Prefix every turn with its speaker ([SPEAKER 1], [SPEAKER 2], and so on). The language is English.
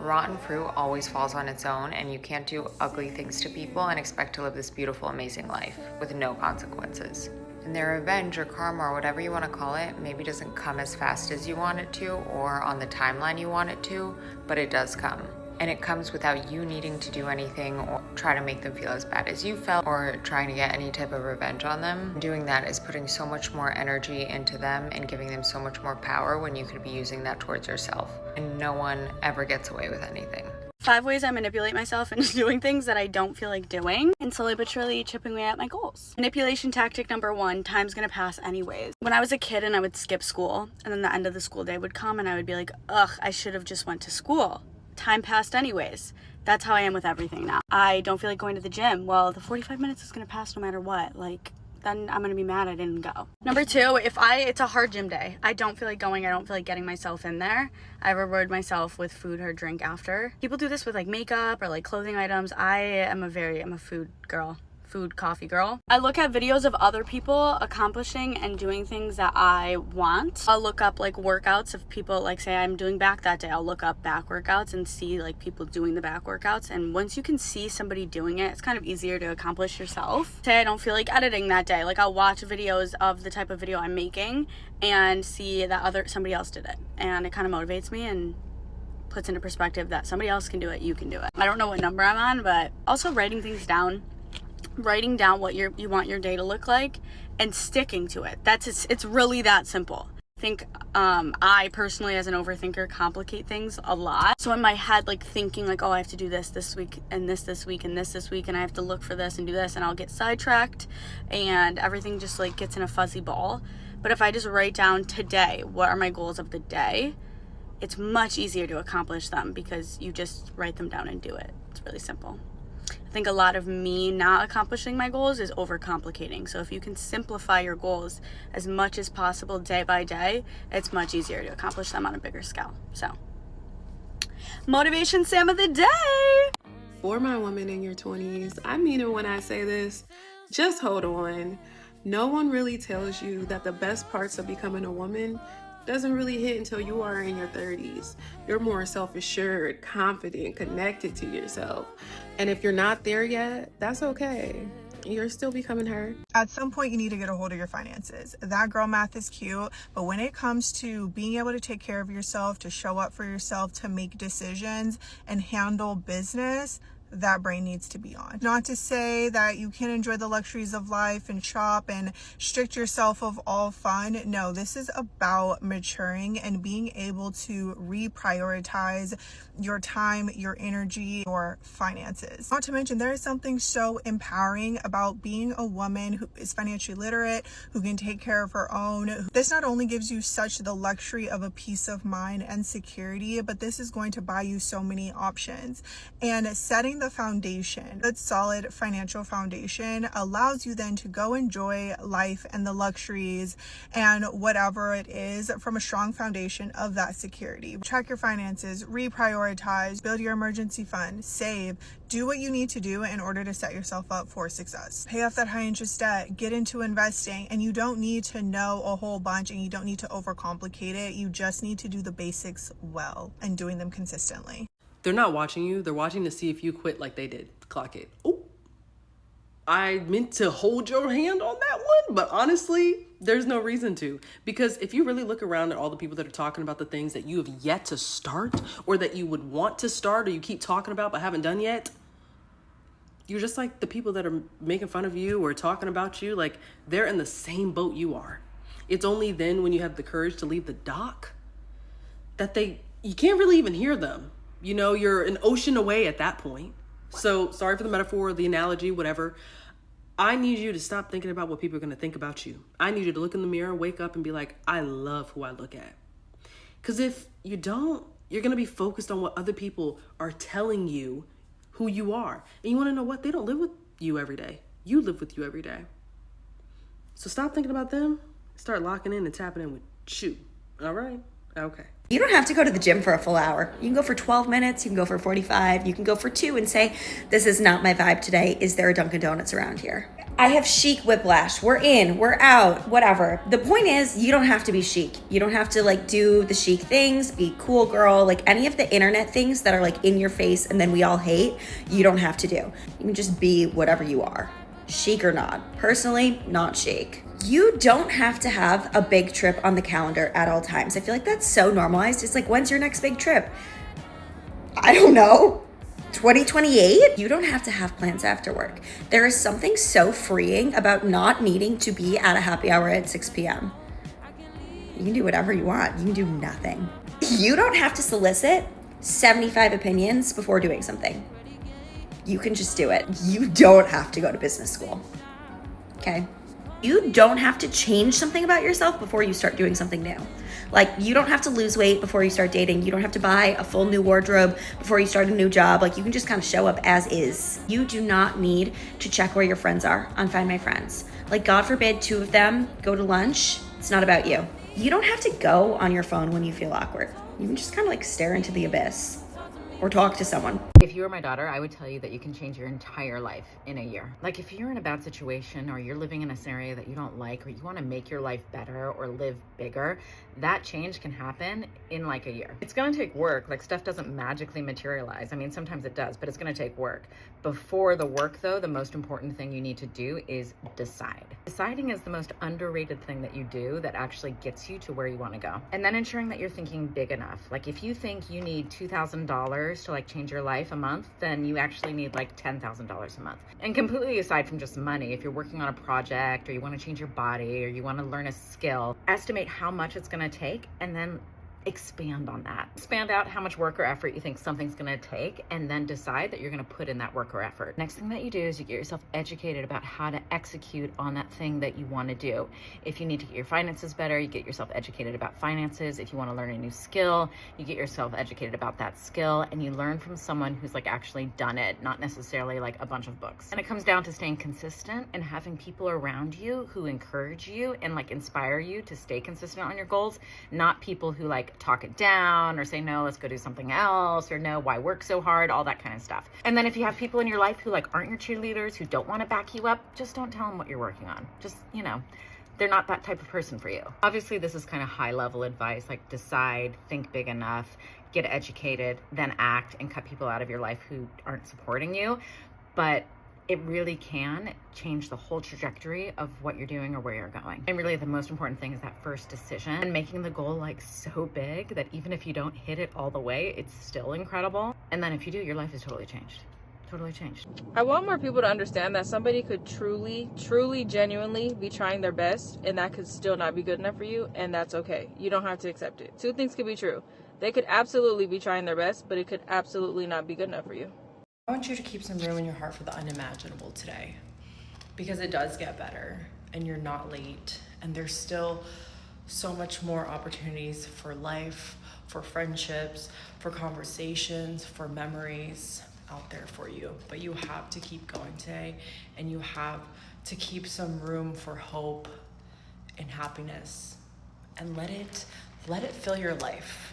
[SPEAKER 1] Rotten fruit always falls on its own, and you can't do ugly things to people and expect to live this beautiful, amazing life with no consequences. And their revenge or karma or whatever you want to call it maybe doesn't come as fast as you want it to or on the timeline you want it to, but it does come. And it comes without you needing to do anything or try to make them feel as bad as you felt or trying to get any type of revenge on them. Doing that is putting so much more energy into them and giving them so much more power when you could be using that towards yourself. And no one ever gets away with anything.
[SPEAKER 2] 5 ways I manipulate myself into doing things that I don't feel like doing and slowly but surely chipping away at my goals. Manipulation tactic number 1, time's gonna pass anyways. When I was a kid and I would skip school and then the end of the school day would come and I would be like, ugh, I should have just went to school. Time passed anyways. That's how I am with everything now. I don't feel like going to the gym. Well, the 45 minutes is gonna pass no matter what. Like, then I'm gonna be mad I didn't go. Number 2, it's a hard gym day. I don't feel like going, I don't feel like getting myself in there. I reward myself with food or drink after. People do this with like makeup or like clothing items. I'm a food girl. Coffee girl. I look at videos of other people accomplishing and doing things that I want. I'll look up like workouts of people, like say I'm doing back that day, I'll look up back workouts and see like people doing the back workouts. And once you can see somebody doing it, it's kind of easier to accomplish yourself. Say I don't feel like editing that day, like I'll watch videos of the type of video I'm making and see that somebody else did it, and it kind of motivates me and puts into perspective that somebody else can do it, you can do it. I don't know what number I'm on, but also writing things down. Writing down what you want your day to look like and sticking to it. It's really that simple. I think I personally, as an overthinker, complicate things a lot. So in my head, like thinking like, oh, I have to do this week and this week and this week, and I have to look for this and do this, and I'll get sidetracked and everything just like gets in a fuzzy ball. But if I just write down today, what are my goals of the day, it's much easier to accomplish them because you just write them down and do it. It's really simple. I think a lot of me not accomplishing my goals is overcomplicating. So if you can simplify your goals as much as possible day by day, it's much easier to accomplish them on a bigger scale. So, motivation Sam of the day.
[SPEAKER 3] For my women in your 20s, I mean it when I say this, just hold on. No one really tells you that the best parts of becoming a woman doesn't really hit until you are in your 30s. You're more self-assured, confident, connected to yourself. And if you're not there yet, that's okay. You're still becoming her.
[SPEAKER 4] At some point, you need to get a hold of your finances. That girl math is cute, but when it comes to being able to take care of yourself, to show up for yourself, to make decisions and handle business, that brain needs to be on. Not to say that you can't enjoy the luxuries of life and shop and strict yourself of all fun. No, this is about maturing and being able to reprioritize your time, your energy, your finances. Not to mention, there is something so empowering about being a woman who is financially literate, who can take care of her own. This not only gives you such the luxury of a peace of mind and security, but this is going to buy you so many options. And setting the foundation, good solid financial foundation, allows you then to go enjoy life and the luxuries and whatever it is from a strong foundation of that security. Track your finances, reprioritize, build your emergency fund, save, do what you need to do in order to set yourself up for success. Pay off that high interest debt, get into investing, and you don't need to know a whole bunch and you don't need to overcomplicate it. You just need to do the basics well and doing them consistently.
[SPEAKER 5] They're not watching you. They're watching to see if you quit like they did. Clock it. Oh, I meant to hold your hand on that one, but honestly, there's no reason to. Because if you really look around at all the people that are talking about the things that you have yet to start or that you would want to start or you keep talking about but haven't done yet, you're just like the people that are making fun of you or talking about you. Like, they're in the same boat you are. It's only then when you have the courage to leave the dock that you can't really even hear them. You know, you're an ocean away at that point. So sorry for the metaphor, the analogy, whatever. I need you to stop thinking about what people are going to think about you. I need you to look in the mirror, wake up and be like, I love who I look at. Because if you don't, you're going to be focused on what other people are telling you who you are. And you want to know what? They don't live with you every day. You live with you every day. So stop thinking about them. Start locking in and tapping in with you. All right? Okay.
[SPEAKER 6] You don't have to go to the gym for a full hour. You can go for 12 minutes, you can go for 45, you can go for 2 and say, this is not my vibe today. Is there a Dunkin' Donuts around here? I have chic whiplash. We're in, we're out, whatever. The point is, you don't have to be chic. You don't have to like do the chic things, be cool girl, like any of the internet things that are like in your face and then we all hate, you don't have to do. You can just be whatever you are, chic or not. Personally, not chic. You don't have to have a big trip on the calendar at all times. I feel like that's so normalized. It's like, when's your next big trip? I don't know. 2028? You don't have to have plans after work. There is something so freeing about not needing to be at a happy hour at 6 p.m. You can do whatever you want. You can do nothing. You don't have to solicit 75 opinions before doing something. You can just do it. You don't have to go to business school. Okay? You don't have to change something about yourself before you start doing something new. Like, you don't have to lose weight before you start dating. You don't have to buy a full new wardrobe before you start a new job. Like, you can just kind of show up as is. You do not need to check where your friends are on Find My Friends. Like, God forbid 2 of them go to lunch. It's not about you. You don't have to go on your phone when you feel awkward. You can just kind of like stare into the abyss or talk to someone.
[SPEAKER 7] If you were my daughter, I would tell you that you can change your entire life in a year. Like if you're in a bad situation or you're living in a scenario that you don't like or you want to make your life better or live bigger, that change can happen in like a year. It's going to take work. Like stuff doesn't magically materialize. I mean, sometimes it does, but it's going to take work. Before the work though, the most important thing you need to do is decide. Deciding is the most underrated thing that you do that actually gets you to where you want to go. And then ensuring that you're thinking big enough. Like if you think you need $2,000 to like change your life a month, then you actually need like $10,000 a month. And completely aside from just money, if you're working on a project or you want to change your body or you want to learn a skill, estimate how much it's going to take and then expand on that. Expand out how much work or effort you think something's going to take and then decide that you're going to put in that work or effort. Next thing that you do is you get yourself educated about how to execute on that thing that you want to do. If you need to get your finances better, you get yourself educated about finances. If you want to learn a new skill, you get yourself educated about that skill and you learn from someone who's like actually done it, not necessarily like a bunch of books. And it comes down to staying consistent and having people around you who encourage you and like inspire you to stay consistent on your goals, not people who like talk it down or say, no, let's go do something else, or no, why work so hard, all that kind of stuff. And then if you have people in your life who like aren't your cheerleaders, who don't want to back you up, just don't tell them what you're working on. Just, you know, they're not that type of person for you. Obviously, this is kind of high level advice, like decide, think big enough, get educated, then act and cut people out of your life who aren't supporting you. But it really can change the whole trajectory of what you're doing or where you're going. And really the most important thing is that first decision and making the goal like so big that even if you don't hit it all the way, it's still incredible. And then if you do, your life is totally changed. Totally changed.
[SPEAKER 8] I want more people to understand that somebody could truly, genuinely be trying their best and that could still not be good enough for you, and that's okay. You don't have to accept it. 2 things could be true. They could absolutely be trying their best, but it could absolutely not be good enough for you.
[SPEAKER 9] I want you to keep some room in your heart for the unimaginable today, because it does get better and you're not late, and there's still so much more opportunities for life, for friendships, for conversations, for memories out there for you. But you have to keep going today, and you have to keep some room for hope and happiness, and let it fill your life.